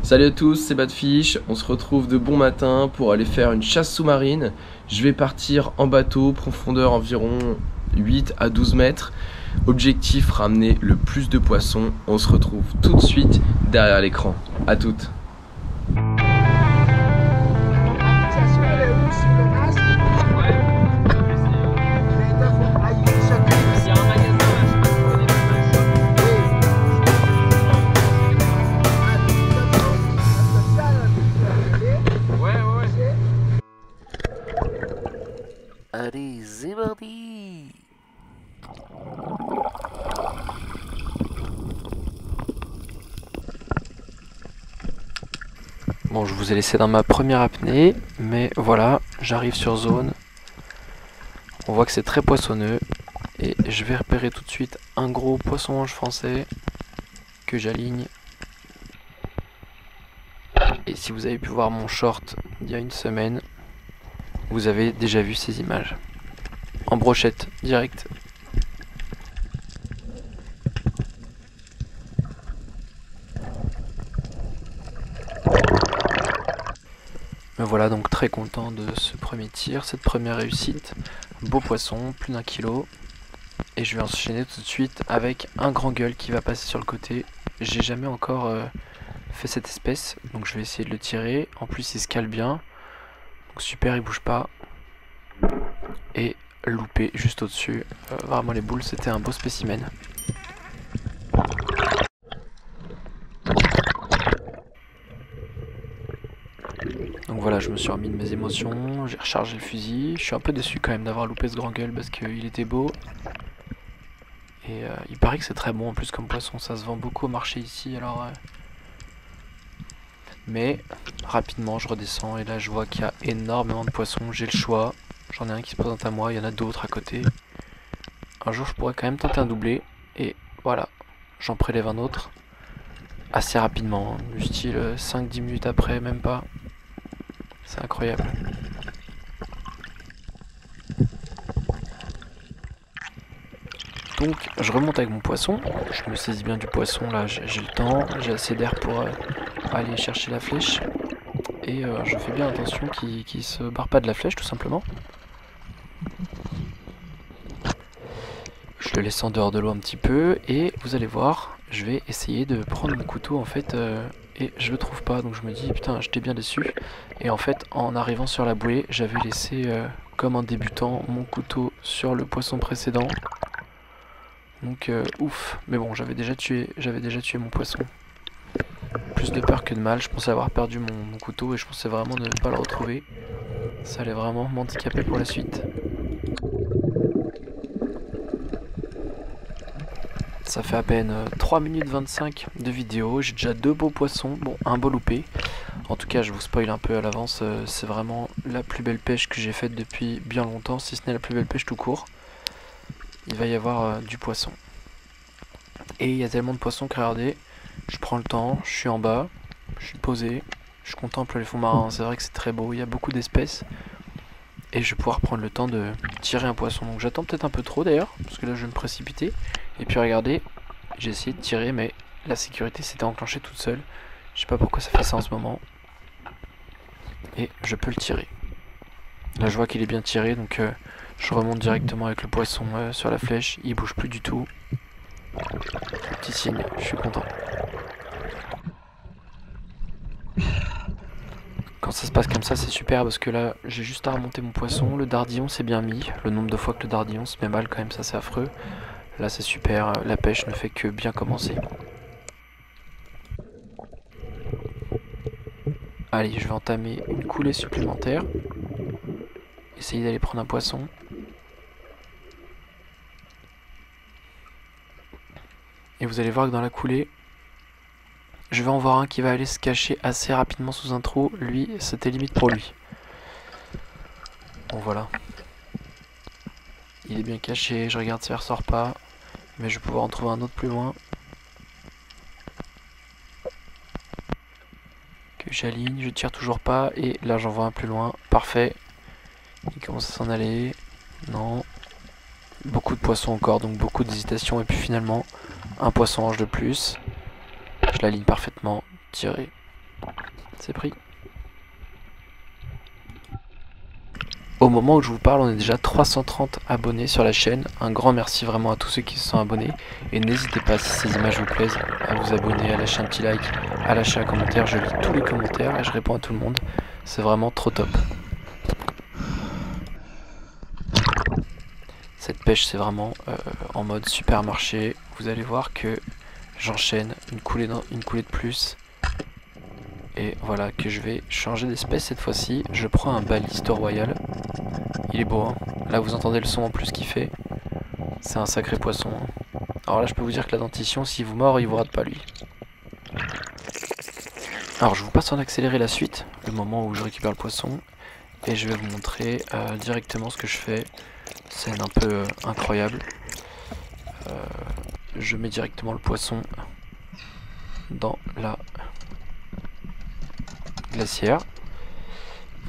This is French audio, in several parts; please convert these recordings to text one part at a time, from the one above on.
Salut à tous, c'est Badfish, on se retrouve de bon matin pour aller faire une chasse sous-marine. Je vais partir en bateau, profondeur environ 8 à 12 mètres. Objectif, ramener le plus de poissons. On se retrouve tout de suite derrière l'écran. À toutes. Allez, c'est parti! Bon, je vous ai laissé dans ma première apnée, mais voilà, j'arrive sur zone. On voit que c'est très poissonneux, et je vais repérer tout de suite un gros poisson-ange français que j'aligne. Et si vous avez pu voir mon short il y a une semaine, vous avez déjà vu ces images. En brochette, direct. Me voilà donc très content de ce premier tir, cette première réussite. Beau poisson, plus d'1 kilo. Et je vais enchaîner tout de suite avec un grand gueule qui va passer sur le côté. J'ai jamais encore fait cette espèce, donc je vais essayer de le tirer. En plus il se cale bien. Donc super, il bouge pas. Et loupé juste au-dessus. Vraiment les boules, c'était un beau spécimen. Donc voilà, je me suis remis de mes émotions, j'ai rechargé le fusil. Je suis un peu déçu quand même d'avoir loupé ce grand gueule parce qu'il était beau. Et il paraît que c'est très bon en plus comme poisson, ça se vend beaucoup au marché ici. Alors, mais rapidement je redescends et là je vois qu'il y a énormément de poissons, j'ai le choix. J'en ai un qui se présente à moi, il y en a d'autres à côté. Un jour je pourrais quand même tenter un doublé. Et voilà, j'en prélève un autre. Assez rapidement, du style 5-10 minutes après, même pas. C'est incroyable. Donc je remonte avec mon poisson. Je me saisis bien du poisson, là j'ai le temps. J'ai assez d'air pour aller chercher la flèche. Et je fais bien attention qu'il se barre pas de la flèche tout simplement. Je le laisse en dehors de l'eau un petit peu et vous allez voir, je vais essayer de prendre mon couteau en fait et je le trouve pas, donc je me dis putain j'étais bien déçu. Et en fait en arrivant sur la bouée j'avais laissé comme un débutant mon couteau sur le poisson précédent. Donc ouf, mais bon j'avais déjà tué mon poisson. Plus de peur que de mal, je pensais avoir perdu mon couteau et je pensais vraiment ne pas le retrouver. Ça allait vraiment m'handicaper pour la suite. Ça fait à peine 3 minutes 25 de vidéo, j'ai déjà 2 beaux poissons, bon un beau loupé. En tout cas je vous spoil un peu à l'avance, c'est vraiment la plus belle pêche que j'ai faite depuis bien longtemps, si ce n'est la plus belle pêche tout court. Il va y avoir du poisson. Et il y a tellement de poissons que regardez, je prends le temps, je suis en bas, je suis posé, je contemple les fonds marins, c'est vrai que c'est très beau, il y a beaucoup d'espèces. Et je vais pouvoir prendre le temps de tirer un poisson. Donc j'attends peut-être un peu trop d'ailleurs, parce que là je vais me précipiter. Et puis regardez, j'ai essayé de tirer mais la sécurité s'était enclenchée toute seule. Je sais pas pourquoi ça fait ça en ce moment. Et je peux le tirer. Là je vois qu'il est bien tiré, donc je remonte directement avec le poisson sur la flèche. Il bouge plus du tout. Petit signe, je suis content. Quand ça se passe comme ça c'est super parce que là j'ai juste à remonter mon poisson, le dardillon s'est bien mis, le nombre de fois que le dardillon se met mal quand même ça c'est affreux. Là c'est super, la pêche ne fait que bien commencer. Allez, je vais entamer une coulée supplémentaire. Essayer d'aller prendre un poisson. Et vous allez voir que dans la coulée, je vais en voir un qui va aller se cacher assez rapidement sous un trou. Lui, c'était limite pour lui. Bon voilà. Il est bien caché, je regarde si il ressort pas. Mais je vais pouvoir en trouver un autre plus loin. Que j'aligne, je tire toujours pas. Et là j'en vois un plus loin. Parfait. Il commence à s'en aller. Non. beaucoup de poissons encore, donc beaucoup d'hésitation, et puis finalement un poisson-ange de plus. Je l'aligne parfaitement, tiré, c'est pris. Au moment où je vous parle, on est déjà 330 abonnés sur la chaîne. Un grand merci vraiment à tous ceux qui se sont abonnés. Et n'hésitez pas, si ces images vous plaisent, à vous abonner, à lâcher un petit like, à lâcher un commentaire. Je lis tous les commentaires et je réponds à tout le monde. C'est vraiment trop top. Cette pêche, c'est vraiment en mode supermarché. Vous allez voir que j'enchaîne une coulée de plus. Et voilà que je vais changer d'espèce cette fois-ci. Je prends un baliste royal. Il est beau, hein. Là vous entendez le son en plus qu'il fait. C'est un sacré poisson, hein. Alors là je peux vous dire que la dentition, s'il vous mord, il vous rate pas lui. Alors je vous passe en accéléré la suite, le moment où je récupère le poisson. Et je vais vous montrer directement ce que je fais. Scène un peu incroyable. Je mets directement le poisson dans la glacière.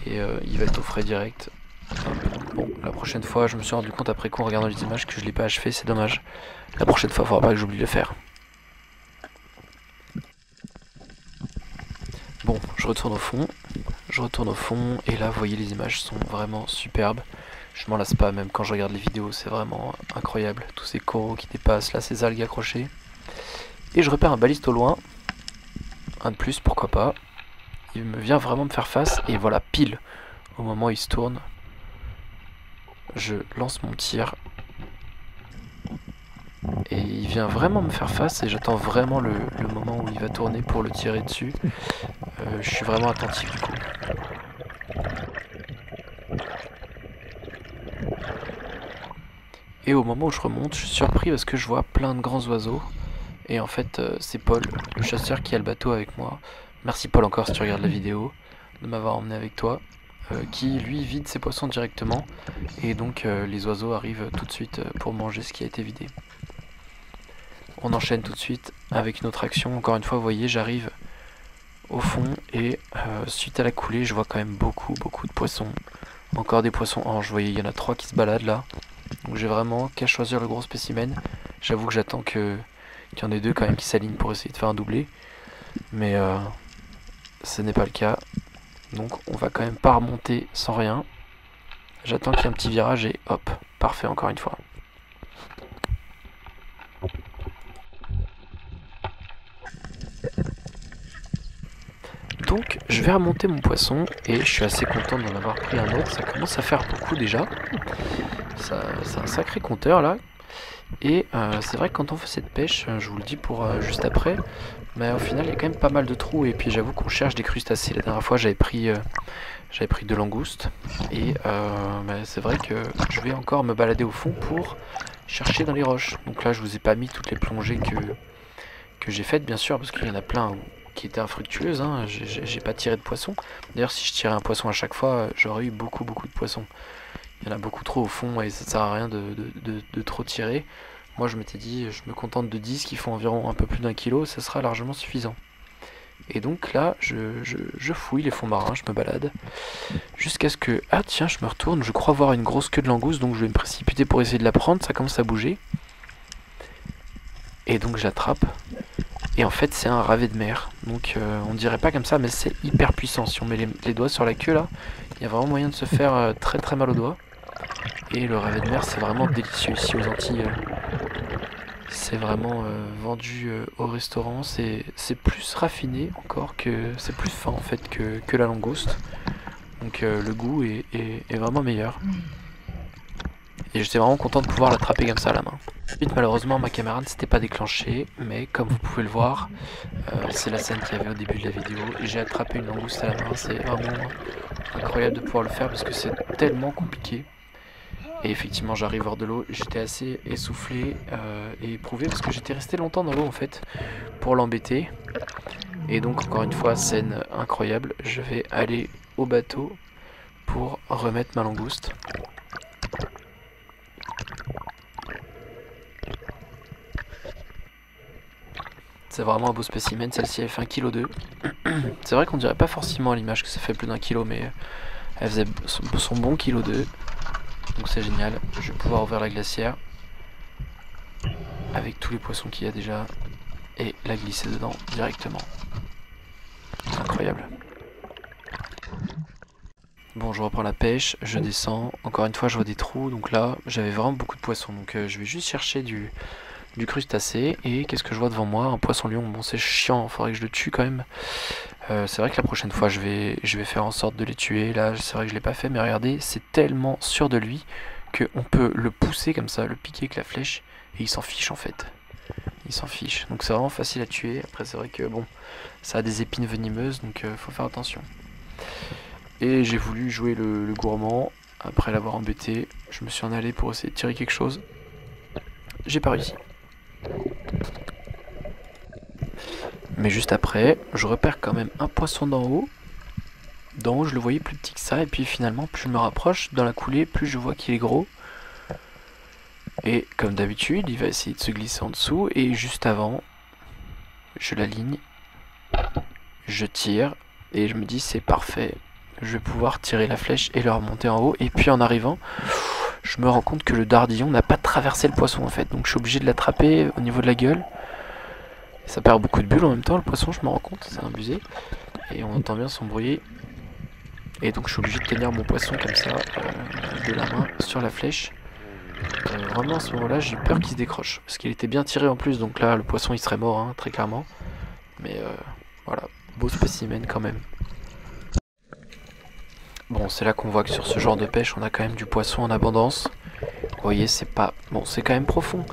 Et il va être au frais direct. Bon, la prochaine fois, je me suis rendu compte après coup en regardant les images que je l'ai pas achevé, c'est dommage. La prochaine fois, il faudra pas que j'oublie de le faire. Bon, je retourne au fond, et là, vous voyez, les images sont vraiment superbes. Je m'en lasse pas, même quand je regarde les vidéos, c'est vraiment incroyable. Tous ces coraux qui dépassent, là, ces algues accrochées. Et je repère un baliste au loin. Un de plus, pourquoi pas. Il me vient vraiment me faire face, et voilà, pile, au moment où il se tourne. Je lance mon tir et il vient vraiment me faire face et j'attends vraiment le moment où il va tourner pour le tirer dessus. Je suis vraiment attentif du coup. Et au moment où je remonte, je suis surpris parce que je vois plein de grands oiseaux. Et en fait, c'est Paul, le chasseur qui a le bateau avec moi. Merci Paul encore si tu regardes la vidéo, de m'avoir emmené avec toi. Qui lui vide ses poissons directement et donc les oiseaux arrivent tout de suite pour manger ce qui a été vidé. On enchaîne tout de suite avec une autre action. Encore une fois, vous voyez, j'arrive au fond et suite à la coulée, je vois quand même beaucoup de poissons. Encore des poissons anges, vous voyez, il y en a 3 qui se baladent là. Donc j'ai vraiment qu'à choisir le gros spécimen. J'avoue que j'attends qu'il y en ait 2 quand même qui s'alignent pour essayer de faire un doublé. Mais ce n'est pas le cas. Donc on va quand même pas remonter sans rien. J'attends qu'il y ait un petit virage et hop, parfait encore une fois. Donc je vais remonter mon poisson et je suis assez content d'en avoir pris un autre. Ça commence à faire beaucoup déjà. C'est un sacré compteur là. Et c'est vrai que quand on fait cette pêche, je vous le dis pour juste après, mais au final il y a quand même pas mal de trous et puis j'avoue qu'on cherche des crustacés. La dernière fois j'avais pris 2 langoustes et c'est vrai que je vais encore me balader au fond pour chercher dans les roches. Donc là je vous ai pas mis toutes les plongées que j'ai faites bien sûr parce qu'il y en a plein qui étaient infructueuses, hein. J'ai pas tiré de poisson. D'ailleurs si je tirais un poisson à chaque fois j'aurais eu beaucoup de poissons. Il y en a beaucoup trop au fond et ça sert à rien de trop tirer. Moi je m'étais dit je me contente de 10 qui font environ un peu plus d'1 kilo, ça sera largement suffisant. Et donc là je fouille les fonds marins, je me balade. Jusqu'à ce que... Ah tiens, je me retourne, je crois voir une grosse queue de langouste, donc je vais me précipiter pour essayer de la prendre, ça commence à bouger. Et donc j'attrape. Et en fait c'est un ravet de mer. Donc on dirait pas comme ça mais c'est hyper puissant. Si on met les doigts sur la queue là, il y a vraiment moyen de se faire très mal aux doigts. Et le ravet de mer c'est vraiment délicieux ici aux Antilles. C'est vraiment vendu au restaurant. C'est plus raffiné encore que... C'est plus fin en fait que la langouste. Donc le goût est vraiment meilleur. Et j'étais vraiment content de pouvoir l'attraper comme ça à la main. Ensuite malheureusement ma caméra ne s'était pas déclenchée. Mais comme vous pouvez le voir, c'est la scène qu'il y avait au début de la vidéo. Et j'ai attrapé une langouste à la main. C'est vraiment incroyable de pouvoir le faire parce que c'est tellement compliqué. Et effectivement j'arrive hors de l'eau, j'étais assez essoufflé et éprouvé parce que j'étais resté longtemps dans l'eau en fait pour l'embêter. Et donc encore une fois scène incroyable, je vais aller au bateau pour remettre ma langouste. C'est vraiment un beau spécimen, celle-ci elle fait 1,2 kg. C'est vrai qu'on dirait pas forcément à l'image que ça fait plus d'1 kilo mais elle faisait son bon 1,2 kg. Donc c'est génial, je vais pouvoir ouvrir la glacière avec tous les poissons qu'il y a déjà et la glisser dedans directement. Incroyable. Bon, je reprends la pêche, je descends, encore une fois je vois des trous, donc là j'avais vraiment beaucoup de poissons, donc je vais juste chercher du crustacé, et qu'est-ce que je vois devant moi? Un poisson lion. Bon, c'est chiant, il faudrait que je le tue quand même. C'est vrai que la prochaine fois je vais faire en sorte de les tuer. Là c'est vrai que je l'ai pas fait, mais regardez, c'est tellement sûr de lui qu'on peut le pousser comme ça, le piquer avec la flèche, et il s'en fiche en fait. Il s'en fiche, donc c'est vraiment facile à tuer. Après c'est vrai que bon, ça a des épines venimeuses, donc faut faire attention. Et j'ai voulu jouer le gourmand. Après l'avoir embêté, je me suis en allé pour essayer de tirer quelque chose. J'ai pas réussi. Mais juste après, je repère quand même un poisson d'en haut. D'en haut, je le voyais plus petit que ça. Et puis finalement, plus je me rapproche dans la coulée, plus je vois qu'il est gros. Et comme d'habitude, il va essayer de se glisser en dessous. Et juste avant, je l'aligne. Je tire. Et je me dis, c'est parfait. Je vais pouvoir tirer la flèche et le remonter en haut. Et puis en arrivant, je me rends compte que le dardillon n'a pas traversé le poisson en fait. Donc je suis obligé de l'attraper au niveau de la gueule. Et ça perd beaucoup de bulles en même temps, le poisson, je me rends compte. C'est abusé. Et on entend bien son bruit. Et donc je suis obligé de tenir mon poisson comme ça, de la main sur la flèche. Vraiment à ce moment-là, j'ai eu peur qu'il se décroche. Parce qu'il était bien tiré en plus. Donc là, le poisson il serait mort, hein, très clairement. Mais voilà, beau spécimen quand même. Bon, c'est là qu'on voit que sur ce genre de pêche, on a quand même du poisson en abondance. Vous voyez, c'est pas... Bon, c'est quand même profond,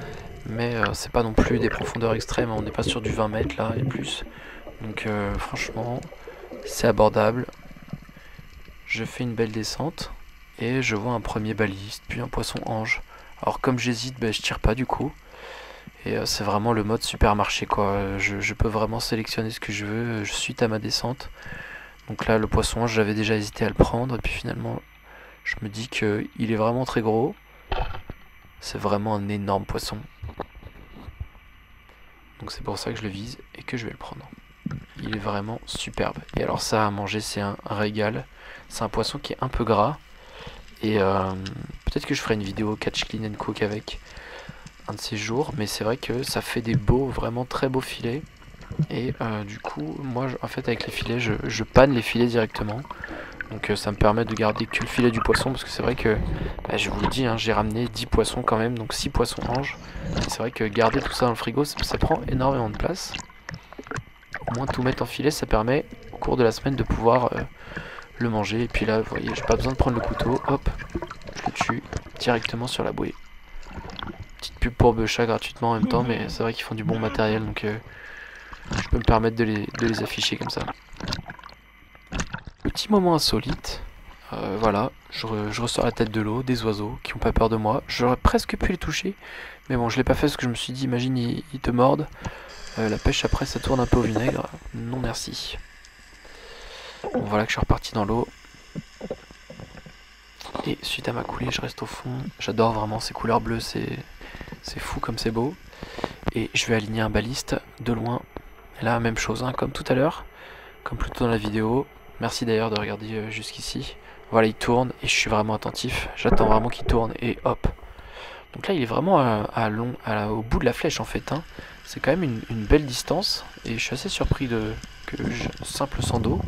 mais c'est pas non plus des profondeurs extrêmes. On n'est pas sur du 20 mètres, là, et plus. Donc, franchement, c'est abordable. Je fais une belle descente, et je vois un premier baliste, puis un poisson ange. Alors, comme j'hésite, ben, je tire pas, du coup. Et c'est vraiment le mode supermarché, quoi. Je peux vraiment sélectionner ce que je veux, suite à ma descente. Donc là, le poisson, j'avais déjà hésité à le prendre, et puis finalement, je me dis qu'il est vraiment très gros. C'est vraiment un énorme poisson. Donc c'est pour ça que je le vise et que je vais le prendre. Il est vraiment superbe. Et alors ça, à manger, c'est un régal. C'est un poisson qui est un peu gras. Et peut-être que je ferai une vidéo catch clean and cook avec un de ces jours. Mais c'est vrai que ça fait des beaux, vraiment très beaux filets. Et du coup, moi, en fait, avec les filets, je panne les filets directement. Donc ça me permet de garder que le filet du poisson. Parce que c'est vrai que, bah, je vous le dis, hein, j'ai ramené 10 poissons quand même. Donc 6 poissons anges. Et c'est vrai que garder tout ça dans le frigo, ça prend énormément de place. Au moins tout mettre en filet, ça permet au cours de la semaine de pouvoir le manger. Et puis là, vous voyez, j'ai pas besoin de prendre le couteau. Hop, je le tue directement sur la bouée. Petite pub pour Beucha gratuitement en même temps. Mais c'est vrai qu'ils font du bon matériel. Donc... je peux me permettre de les afficher comme ça. Petit moment insolite. Voilà, je ressors la tête de l'eau, des oiseaux qui n'ont pas peur de moi. J'aurais presque pu les toucher. Mais bon, je l'ai pas fait parce que je me suis dit, imagine, ils te mordent. La pêche après, ça tourne un peu au vinaigre. Non merci. Bon, voilà que je suis reparti dans l'eau. Et suite à ma coulée, je reste au fond. J'adore vraiment ces couleurs bleues, c'est fou comme c'est beau. Et je vais aligner un baliste de loin. Et là, même chose, hein, comme tout à l'heure, comme plus tôt dans la vidéo. Merci d'ailleurs de regarder jusqu'ici. Voilà, il tourne et je suis vraiment attentif. J'attends vraiment qu'il tourne et hop. Donc là, il est vraiment au bout de la flèche en fait. Hein. C'est quand même une belle distance et je suis assez surpris simple sang d'eau,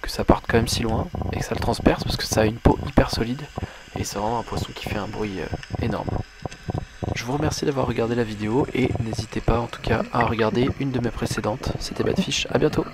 que ça parte quand même si loin et que ça le transperce parce que ça a une peau hyper solide et c'est vraiment un poisson qui fait un bruit énorme. Je vous remercie d'avoir regardé la vidéo et n'hésitez pas en tout cas à regarder une de mes précédentes. C'était Badfish, à bientôt.